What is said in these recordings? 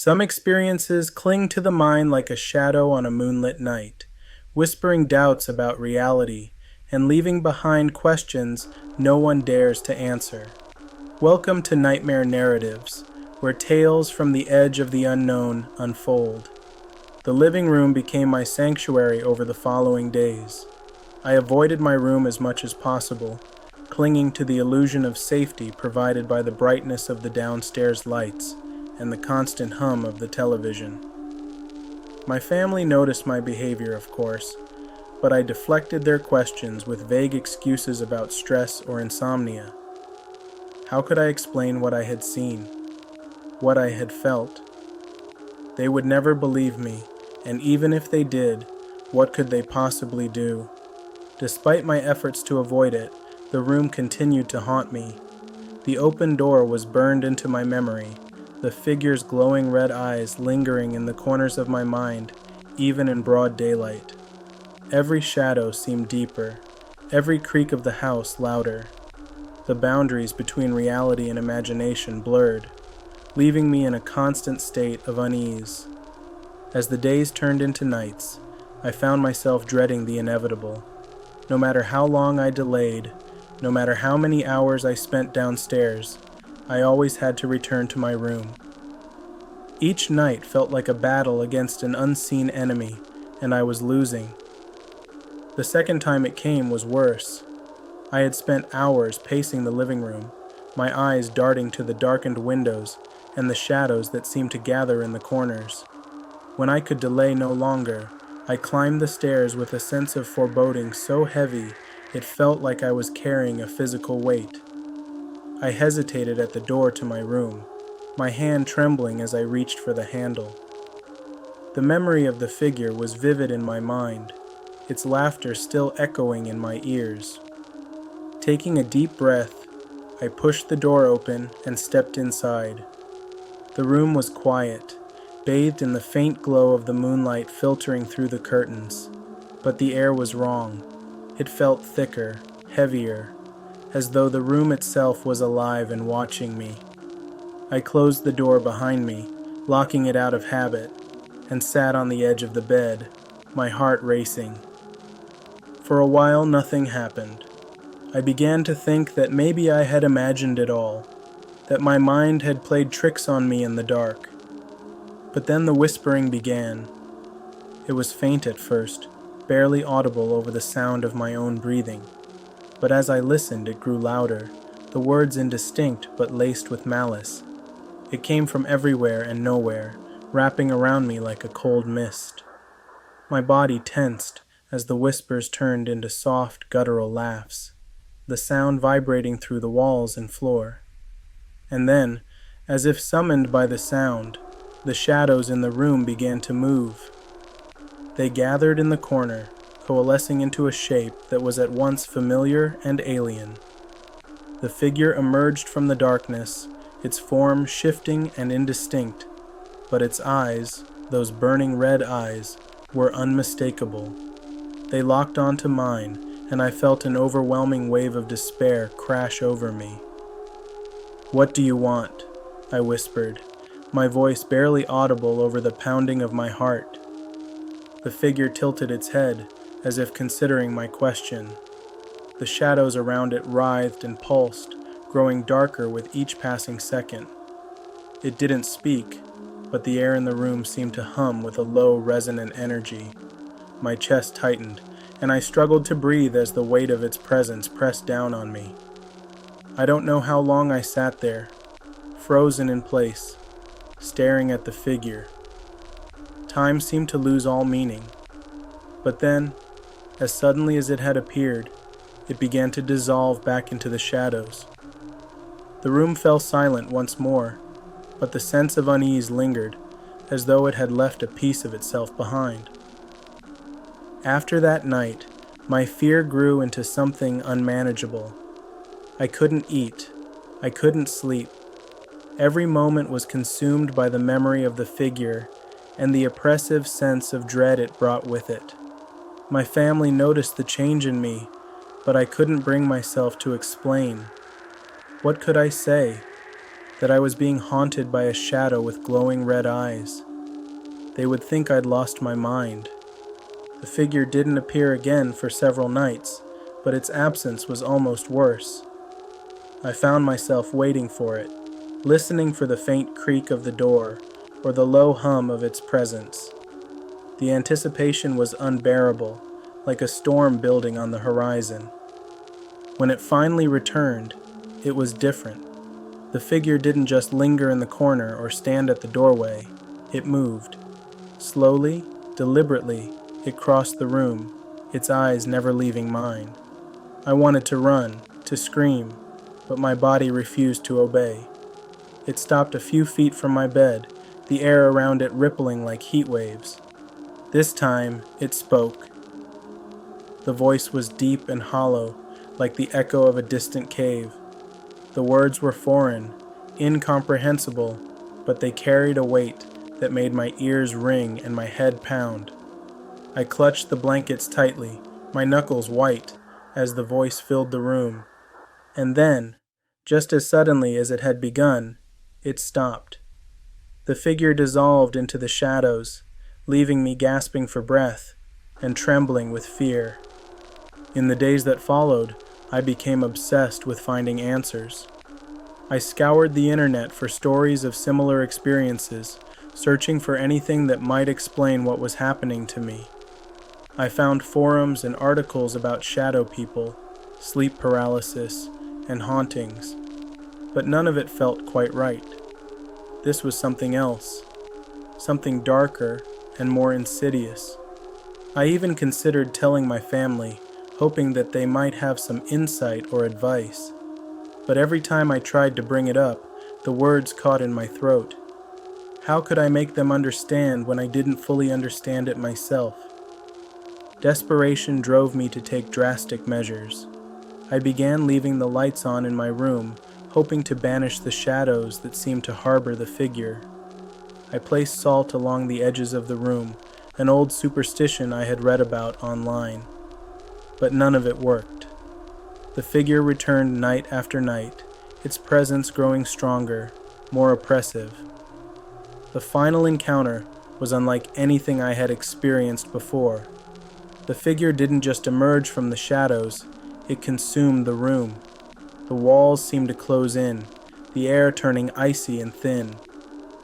Some experiences cling to the mind like a shadow on a moonlit night, whispering doubts about reality and leaving behind questions no one dares to answer. Welcome to Nightmare Narratives, where tales from the edge of the unknown unfold. The living room became my sanctuary over the following days. I avoided my room as much as possible, clinging to the illusion of safety provided by the brightness of the downstairs lights and the constant hum of the television. My family noticed my behavior, of course, but I deflected their questions with vague excuses about stress or insomnia. How could I explain what I had seen, what I had felt? They would never believe me, and even if they did, what could they possibly do? Despite my efforts to avoid it, the room continued to haunt me. The open door was burned into my memory, the figure's glowing red eyes lingering in the corners of my mind, even in broad daylight. Every shadow seemed deeper, every creak of the house louder. The boundaries between reality and imagination blurred, leaving me in a constant state of unease. As the days turned into nights, I found myself dreading the inevitable. No matter how long I delayed, no matter how many hours I spent downstairs, I always had to return to my room. Each night felt like a battle against an unseen enemy, and I was losing. The second time it came was worse. I had spent hours pacing the living room, my eyes darting to the darkened windows and the shadows that seemed to gather in the corners. When I could delay no longer, I climbed the stairs with a sense of foreboding so heavy it felt like I was carrying a physical weight. I hesitated at the door to my room, my hand trembling as I reached for the handle. The memory of the figure was vivid in my mind, its laughter still echoing in my ears. Taking a deep breath, I pushed the door open and stepped inside. The room was quiet, bathed in the faint glow of the moonlight filtering through the curtains. But the air was wrong. It felt thicker, heavier, as though the room itself was alive and watching me. I closed the door behind me, locking it out of habit, and sat on the edge of the bed, my heart racing. For a while, nothing happened. I began to think that maybe I had imagined it all, that my mind had played tricks on me in the dark. But then the whispering began. It was faint at first, barely audible over the sound of my own breathing. But as I listened, it grew louder, the words indistinct but laced with malice. It came from everywhere and nowhere, wrapping around me like a cold mist. My body tensed as the whispers turned into soft, guttural laughs, the sound vibrating through the walls and floor. And then, as if summoned by the sound, the shadows in the room began to move. They gathered in the corner, coalescing into a shape that was at once familiar and alien. The figure emerged from the darkness, its form shifting and indistinct, but its eyes, those burning red eyes, were unmistakable. They locked onto mine, and I felt an overwhelming wave of despair crash over me. "What do you want?" I whispered, my voice barely audible over the pounding of my heart. The figure tilted its head, as if considering my question. The shadows around it writhed and pulsed, growing darker with each passing second. It didn't speak, but the air in the room seemed to hum with a low, resonant energy. My chest tightened, and I struggled to breathe as the weight of its presence pressed down on me. I don't know how long I sat there, frozen in place, staring at the figure. Time seemed to lose all meaning. But then, as suddenly as it had appeared, it began to dissolve back into the shadows. The room fell silent once more, but the sense of unease lingered, as though it had left a piece of itself behind. After that night, my fear grew into something unmanageable. I couldn't eat. I couldn't sleep. Every moment was consumed by the memory of the figure and the oppressive sense of dread it brought with it. My family noticed the change in me, but I couldn't bring myself to explain. What could I say? that I was being haunted by a shadow with glowing red eyes. They would think I'd lost my mind. The figure didn't appear again for several nights, but its absence was almost worse. I found myself waiting for it, listening for the faint creak of the door or the low hum of its presence. The anticipation was unbearable, like a storm building on the horizon. When it finally returned, it was different. The figure didn't just linger in the corner or stand at the doorway. It moved. Slowly, deliberately, it crossed the room, its eyes never leaving mine. I wanted to run, to scream, but my body refused to obey. It stopped a few feet from my bed, the air around it rippling like heat waves. This time, it spoke. The voice was deep and hollow, like the echo of a distant cave. The words were foreign, incomprehensible, but they carried a weight that made my ears ring and my head pound. I clutched the blankets tightly, my knuckles white, as the voice filled the room. And then, just as suddenly as it had begun, it stopped. The figure dissolved into the shadows, leaving me gasping for breath and trembling with fear. In the days that followed, I became obsessed with finding answers. I scoured the internet for stories of similar experiences, searching for anything that might explain what was happening to me. I found forums and articles about shadow people, sleep paralysis, and hauntings, but none of it felt quite right. This was something else, something darker and more insidious. I even considered telling my family, hoping that they might have some insight or advice. But every time I tried to bring it up, the words caught in my throat. How could I make them understand when I didn't fully understand it myself? Desperation drove me to take drastic measures. I began leaving the lights on in my room, hoping to banish the shadows that seemed to harbor the figure. I placed salt along the edges of the room, an old superstition I had read about online. But none of it worked. The figure returned night after night, its presence growing stronger, more oppressive. The final encounter was unlike anything I had experienced before. The figure didn't just emerge from the shadows, it consumed the room. The walls seemed to close in, the air turning icy and thin.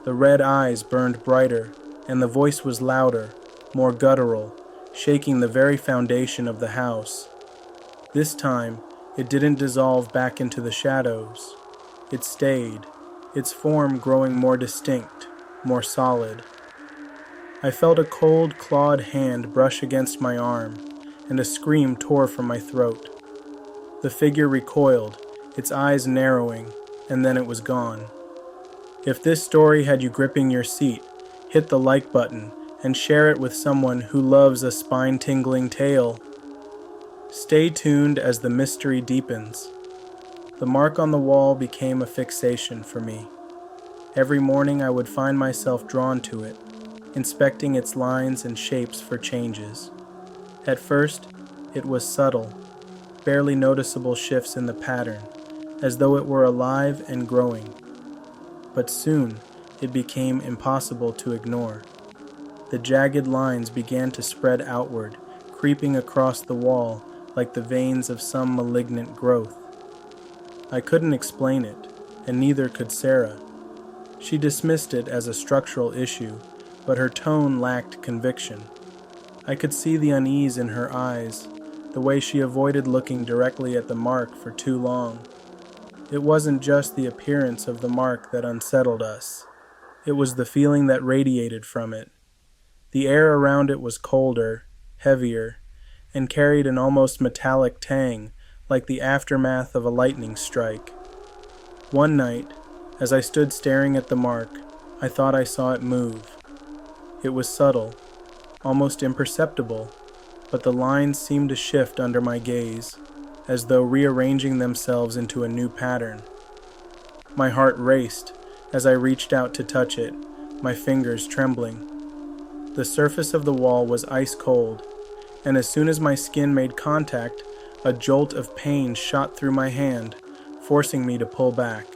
The red eyes burned brighter, and the voice was louder, more guttural, shaking the very foundation of the house. This time, it didn't dissolve back into the shadows. It stayed, its form growing more distinct, more solid. I felt a cold, clawed hand brush against my arm, and a scream tore from my throat. The figure recoiled, its eyes narrowing, and then it was gone. If this story had you gripping your seat, hit the like button and share it with someone who loves a spine-tingling tale. Stay tuned as the mystery deepens. The mark on the wall became a fixation for me. Every morning I would find myself drawn to it, inspecting its lines and shapes for changes. At first, it was subtle, barely noticeable shifts in the pattern, as though it were alive and growing. But soon, it became impossible to ignore. The jagged lines began to spread outward, creeping across the wall like the veins of some malignant growth. I couldn't explain it, and neither could Sarah. She dismissed it as a structural issue, but her tone lacked conviction. I could see the unease in her eyes, the way she avoided looking directly at the mark for too long. It wasn't just the appearance of the mark that unsettled us. It was the feeling that radiated from it. The air around it was colder, heavier, and carried an almost metallic tang, like the aftermath of a lightning strike. One night, as I stood staring at the mark, I thought I saw it move. It was subtle, almost imperceptible, but the lines seemed to shift under my gaze, as though rearranging themselves into a new pattern. My heart raced as I reached out to touch it, my fingers trembling. The surface of the wall was ice cold, and as soon as my skin made contact, a jolt of pain shot through my hand, forcing me to pull back.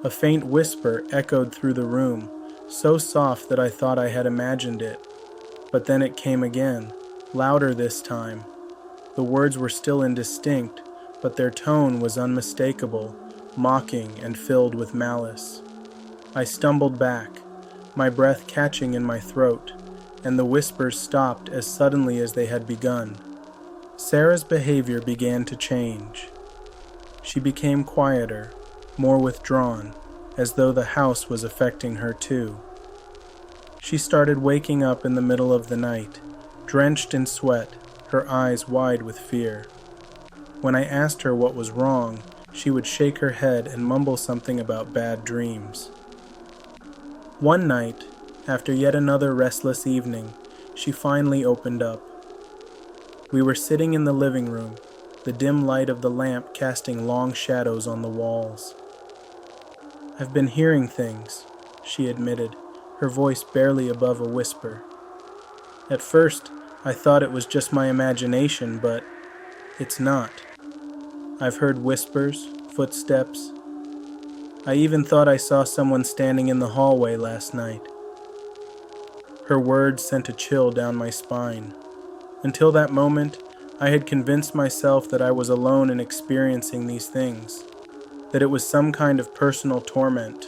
A faint whisper echoed through the room, so soft that I thought I had imagined it. But then it came again, louder this time. The words were still indistinct, but their tone was unmistakable, mocking and filled with malice. I stumbled back, my breath catching in my throat, and the whispers stopped as suddenly as they had begun. Sarah's behavior began to change. She became quieter, more withdrawn, as though the house was affecting her too. She started waking up in the middle of the night, drenched in sweat, her eyes wide with fear. When I asked her what was wrong, she would shake her head and mumble something about bad dreams. One night, after yet another restless evening, she finally opened up. We were sitting in the living room, the dim light of the lamp casting long shadows on the walls. "I've been hearing things," she admitted, her voice barely above a whisper. "At first, I thought it was just my imagination, but it's not. I've heard whispers, footsteps. I even thought I saw someone standing in the hallway last night." Her words sent a chill down my spine. Until that moment, I had convinced myself that I was alone in experiencing these things, that it was some kind of personal torment.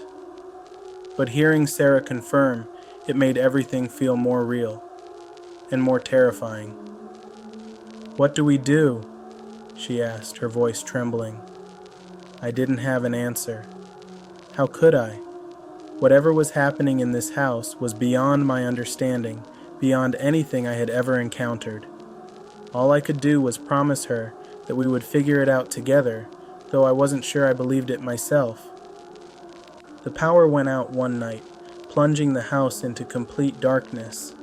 But hearing Sarah confirm, it made everything feel more real and more terrifying. "What do we do?" she asked, her voice trembling. I didn't have an answer. How could I? Whatever was happening in this house was beyond my understanding, beyond anything I had ever encountered. All I could do was promise her that we would figure it out together, though I wasn't sure I believed it myself. The power went out one night, plunging the house into complete darkness.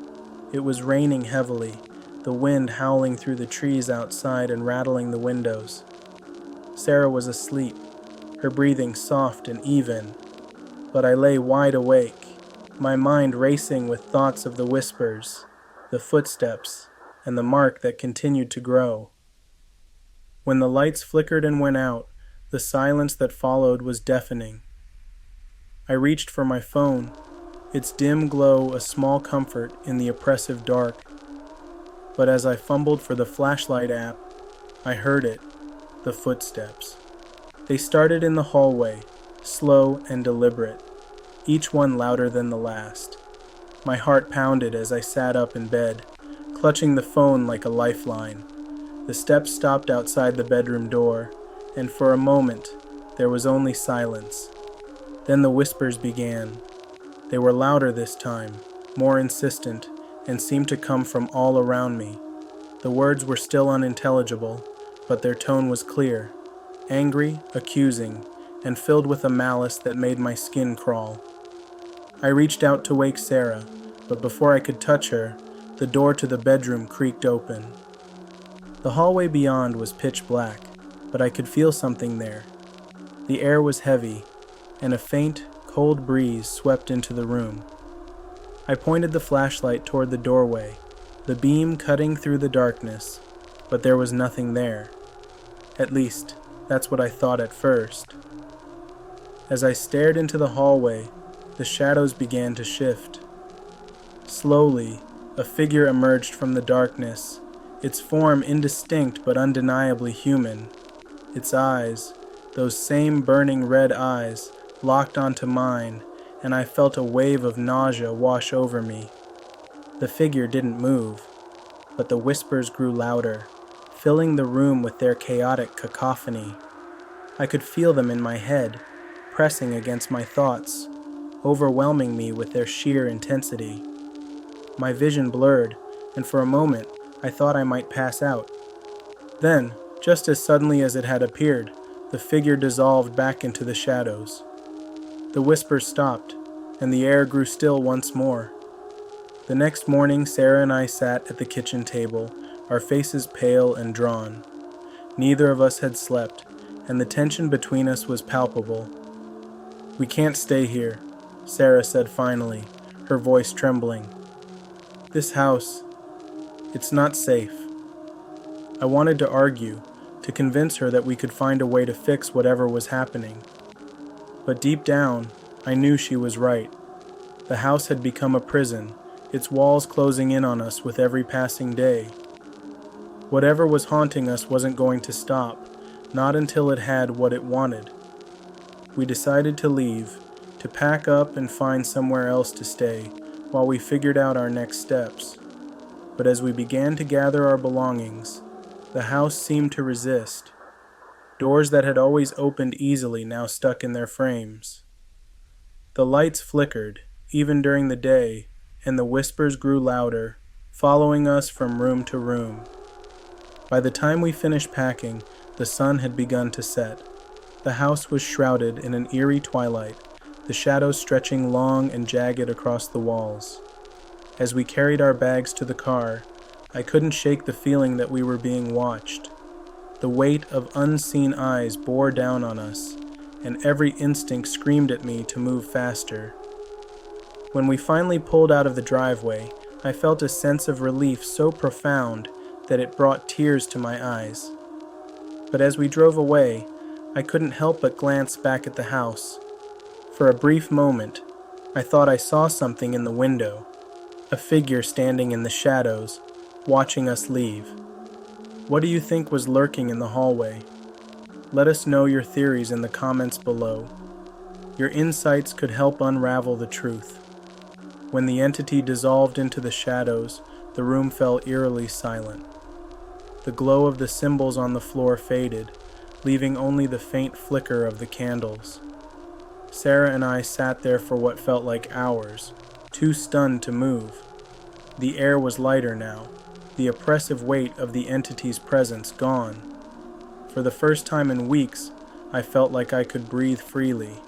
It was raining heavily, the wind howling through the trees outside and rattling the windows. Sarah was asleep, her breathing soft and even, but I lay wide awake, my mind racing with thoughts of the whispers, the footsteps, and the mark that continued to grow. When the lights flickered and went out, the silence that followed was deafening. I reached for my phone, its dim glow a small comfort in the oppressive dark. But as I fumbled for the flashlight app, I heard it, the footsteps. They started in the hallway, slow and deliberate, each one louder than the last. My heart pounded as I sat up in bed, clutching the phone like a lifeline. The steps stopped outside the bedroom door, and for a moment, there was only silence. Then the whispers began. They were louder this time, more insistent, and seemed to come from all around me. The words were still unintelligible, but their tone was clear, angry, accusing, and filled with a malice that made my skin crawl. I reached out to wake Sarah, but before I could touch her, the door to the bedroom creaked open. The hallway beyond was pitch black, but I could feel something there. The air was heavy, and a faint, cold breeze swept into the room. I pointed the flashlight toward the doorway, the beam cutting through the darkness, but there was nothing there. At least, that's what I thought at first. As I stared into the hallway, the shadows began to shift. Slowly, a figure emerged from the darkness, its form indistinct but undeniably human. Its eyes, those same burning red eyes, locked onto mine, and I felt a wave of nausea wash over me. The figure didn't move, but the whispers grew louder, filling the room with their chaotic cacophony. I could feel them in my head, pressing against my thoughts, overwhelming me with their sheer intensity. My vision blurred, and for a moment I thought I might pass out. Then, just as suddenly as it had appeared, the figure dissolved back into the shadows. The whispers stopped, and the air grew still once more. The next morning, Sarah and I sat at the kitchen table, our faces pale and drawn. Neither of us had slept, and the tension between us was palpable. "We can't stay here," Sarah said finally, her voice trembling. "This house, it's not safe." I wanted to argue, to convince her that we could find a way to fix whatever was happening. But deep down, I knew she was right. The house had become a prison, its walls closing in on us with every passing day. Whatever was haunting us wasn't going to stop, not until it had what it wanted. We decided to leave, to pack up and find somewhere else to stay, while we figured out our next steps. But as we began to gather our belongings, the house seemed to resist. Doors that had always opened easily now stuck in their frames. The lights flickered, even during the day, and the whispers grew louder, following us from room to room. By the time we finished packing, the sun had begun to set. The house was shrouded in an eerie twilight, the shadows stretching long and jagged across the walls. As we carried our bags to the car, I couldn't shake the feeling that we were being watched. The weight of unseen eyes bore down on us, and every instinct screamed at me to move faster. When we finally pulled out of the driveway, I felt a sense of relief so profound that it brought tears to my eyes. But as we drove away, I couldn't help but glance back at the house. For a brief moment, I thought I saw something in the window, a figure standing in the shadows, watching us leave. What do you think was lurking in the hallway? Let us know your theories in the comments below. Your insights could help unravel the truth. When the entity dissolved into the shadows, the room fell eerily silent. The glow of the symbols on the floor faded, leaving only the faint flicker of the candles. Sarah and I sat there for what felt like hours, too stunned to move. The air was lighter now, the oppressive weight of the entity's presence gone. For the first time in weeks, I felt like I could breathe freely.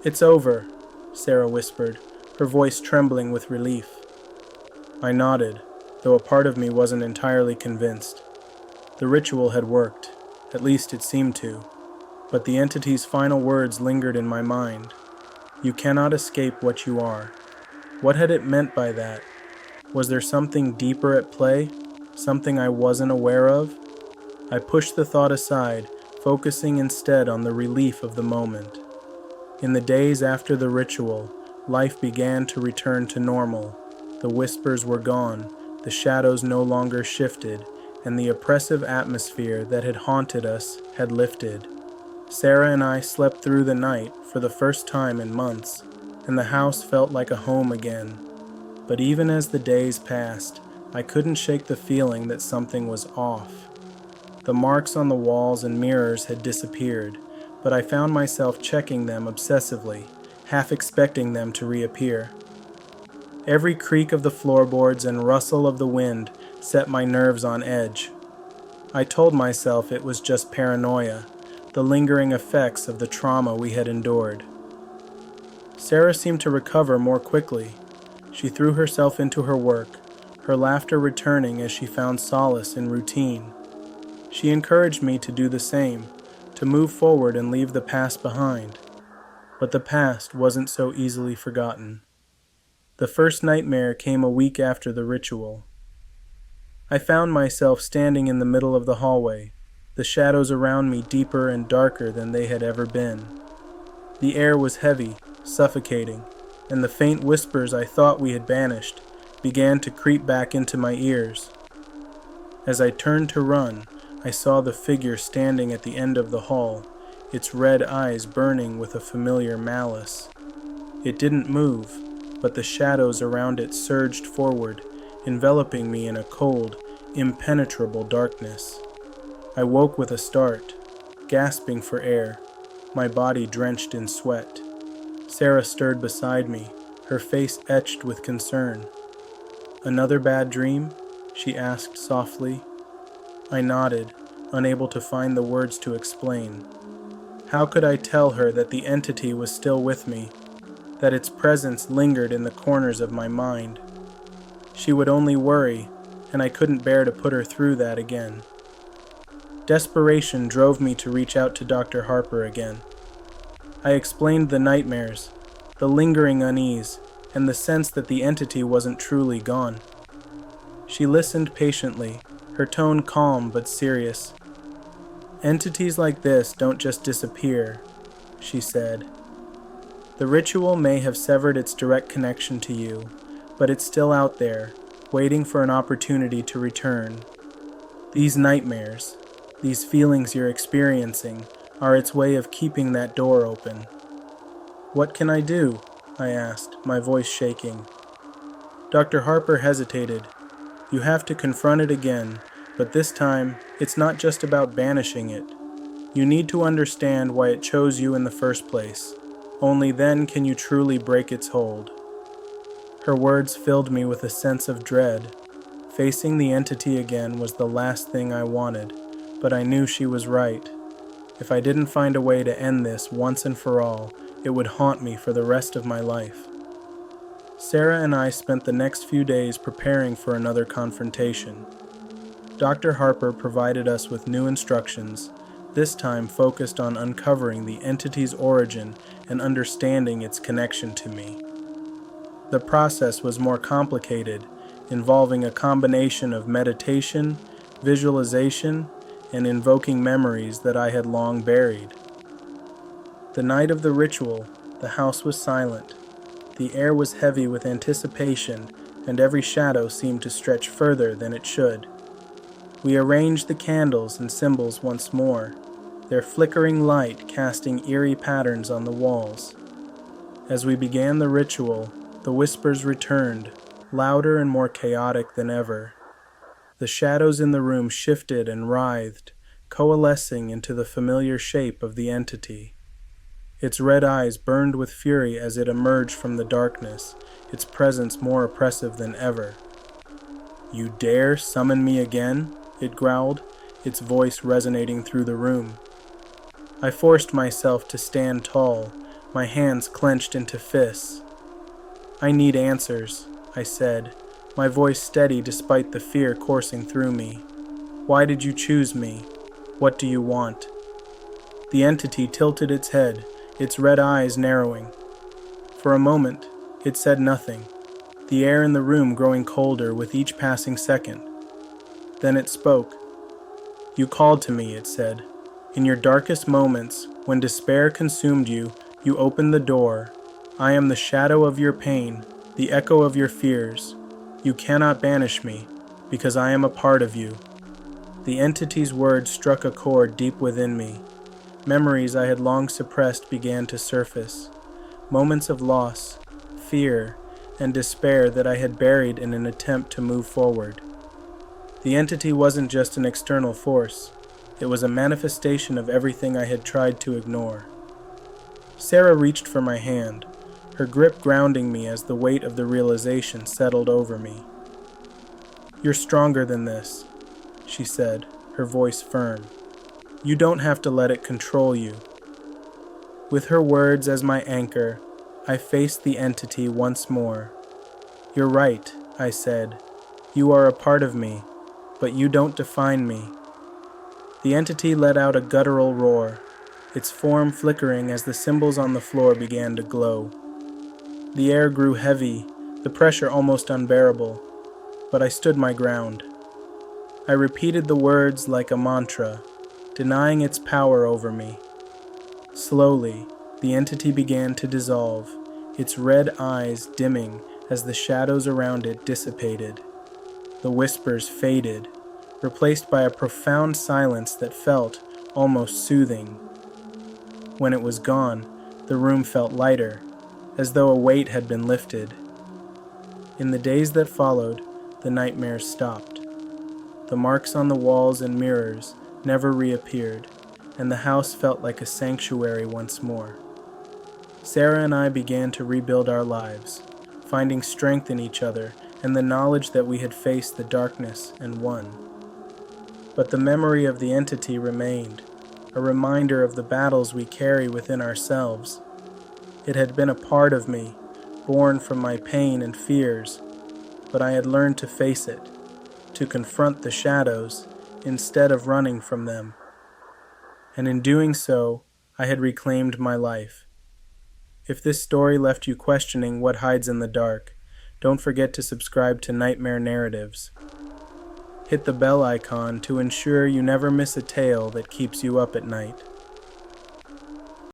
"It's over," Sarah whispered, her voice trembling with relief. I nodded, though a part of me wasn't entirely convinced. The ritual had worked, at least it seemed to, but the entity's final words lingered in my mind. "You cannot escape what you are." What had it meant by that? Was there something deeper at play? Something I wasn't aware of? I pushed the thought aside, focusing instead on the relief of the moment. In the days after the ritual, life began to return to normal. The whispers were gone, the shadows no longer shifted, and the oppressive atmosphere that had haunted us had lifted. Sarah and I slept through the night for the first time in months, and the house felt like a home again. But even as the days passed, I couldn't shake the feeling that something was off. The marks on the walls and mirrors had disappeared, but I found myself checking them obsessively, half expecting them to reappear. Every creak of the floorboards and rustle of the wind set my nerves on edge. I told myself it was just paranoia, the lingering effects of the trauma we had endured. Sarah seemed to recover more quickly. She threw herself into her work, her laughter returning as she found solace in routine. She encouraged me to do the same, to move forward and leave the past behind. But the past wasn't so easily forgotten. The first nightmare came a week after the ritual. I found myself standing in the middle of the hallway, the shadows around me deeper and darker than they had ever been. The air was heavy, suffocating, and the faint whispers I thought we had banished began to creep back into my ears. As I turned to run, I saw the figure standing at the end of the hall, its red eyes burning with a familiar malice. It didn't move, but the shadows around it surged forward, enveloping me in a cold, impenetrable darkness. I woke with a start, gasping for air, my body drenched in sweat. Sarah stirred beside me, her face etched with concern. "Another bad dream?" she asked softly. I nodded, unable to find the words to explain. How could I tell her that the entity was still with me, that its presence lingered in the corners of my mind? She would only worry, and I couldn't bear to put her through that again. Desperation drove me to reach out to Dr. Harper again. I explained the nightmares, the lingering unease, and the sense that the entity wasn't truly gone. She listened patiently, her tone calm but serious. "Entities like this don't just disappear. she said. The ritual may have severed its direct connection to you, but it's still out there, waiting for an opportunity to return. These nightmares, these feelings you're experiencing, are its way of keeping that door open. What can I do? I asked, my voice shaking. Dr. Harper hesitated. You have to confront it again, but this time, it's not just about banishing it. You need to understand why it chose you in the first place. Only then can you truly break its hold. Her words filled me with a sense of dread. Facing the entity again was the last thing I wanted, but I knew she was right. If I didn't find a way to end this once and for all, it would haunt me for the rest of my life. Sarah and I spent the next few days preparing for another confrontation. Dr. Harper provided us with new instructions, this time focused on uncovering the entity's origin and understanding its connection to me. The process was more complicated, involving a combination of meditation, visualization, and invoking memories that I had long buried. The night of the ritual, the house was silent. The air was heavy with anticipation, and every shadow seemed to stretch further than it should. We arranged the candles and symbols once more, their flickering light casting eerie patterns on the walls. As we began the ritual, the whispers returned, louder and more chaotic than ever. The shadows in the room shifted and writhed, coalescing into the familiar shape of the entity. Its red eyes burned with fury as it emerged from the darkness, its presence more oppressive than ever. "You dare summon me again?" it growled, its voice resonating through the room. I forced myself to stand tall, my hands clenched into fists. "I need answers," I said, my voice steady despite the fear coursing through me. "Why did you choose me? What do you want?" The entity tilted its head, its red eyes narrowing. For a moment, it said nothing, the air in the room growing colder with each passing second. Then it spoke. "You called to me," it said. "In your darkest moments, when despair consumed you, you opened the door. I am the shadow of your pain, the echo of your fears. You cannot banish me, because I am a part of you." The entity's words struck a chord deep within me. Memories I had long suppressed began to surface. Moments of loss, fear, and despair that I had buried in an attempt to move forward. The entity wasn't just an external force. It was a manifestation of everything I had tried to ignore. Sarah reached for my hand, her grip grounding me as the weight of the realization settled over me. "You're stronger than this," she said, her voice firm. "You don't have to let it control you." With her words as my anchor, I faced the entity once more. "You're right," I said. "You are a part of me, but you don't define me." The entity let out a guttural roar, its form flickering as the symbols on the floor began to glow. The air grew heavy, the pressure almost unbearable, but I stood my ground. I repeated the words like a mantra, denying its power over me. Slowly, the entity began to dissolve, its red eyes dimming as the shadows around it dissipated. The whispers faded, replaced by a profound silence that felt almost soothing. When it was gone, the room felt lighter, as though a weight had been lifted. In the days that followed, the nightmares stopped. The marks on the walls and mirrors never reappeared, and the house felt like a sanctuary once more. Sarah and I began to rebuild our lives, finding strength in each other and the knowledge that we had faced the darkness and won. But the memory of the entity remained, a reminder of the battles we carry within ourselves. It had been a part of me, born from my pain and fears, but I had learned to face it, to confront the shadows instead of running from them. And in doing so, I had reclaimed my life. If this story left you questioning what hides in the dark, don't forget to subscribe to Nightmare Narratives. Hit the bell icon to ensure you never miss a tale that keeps you up at night.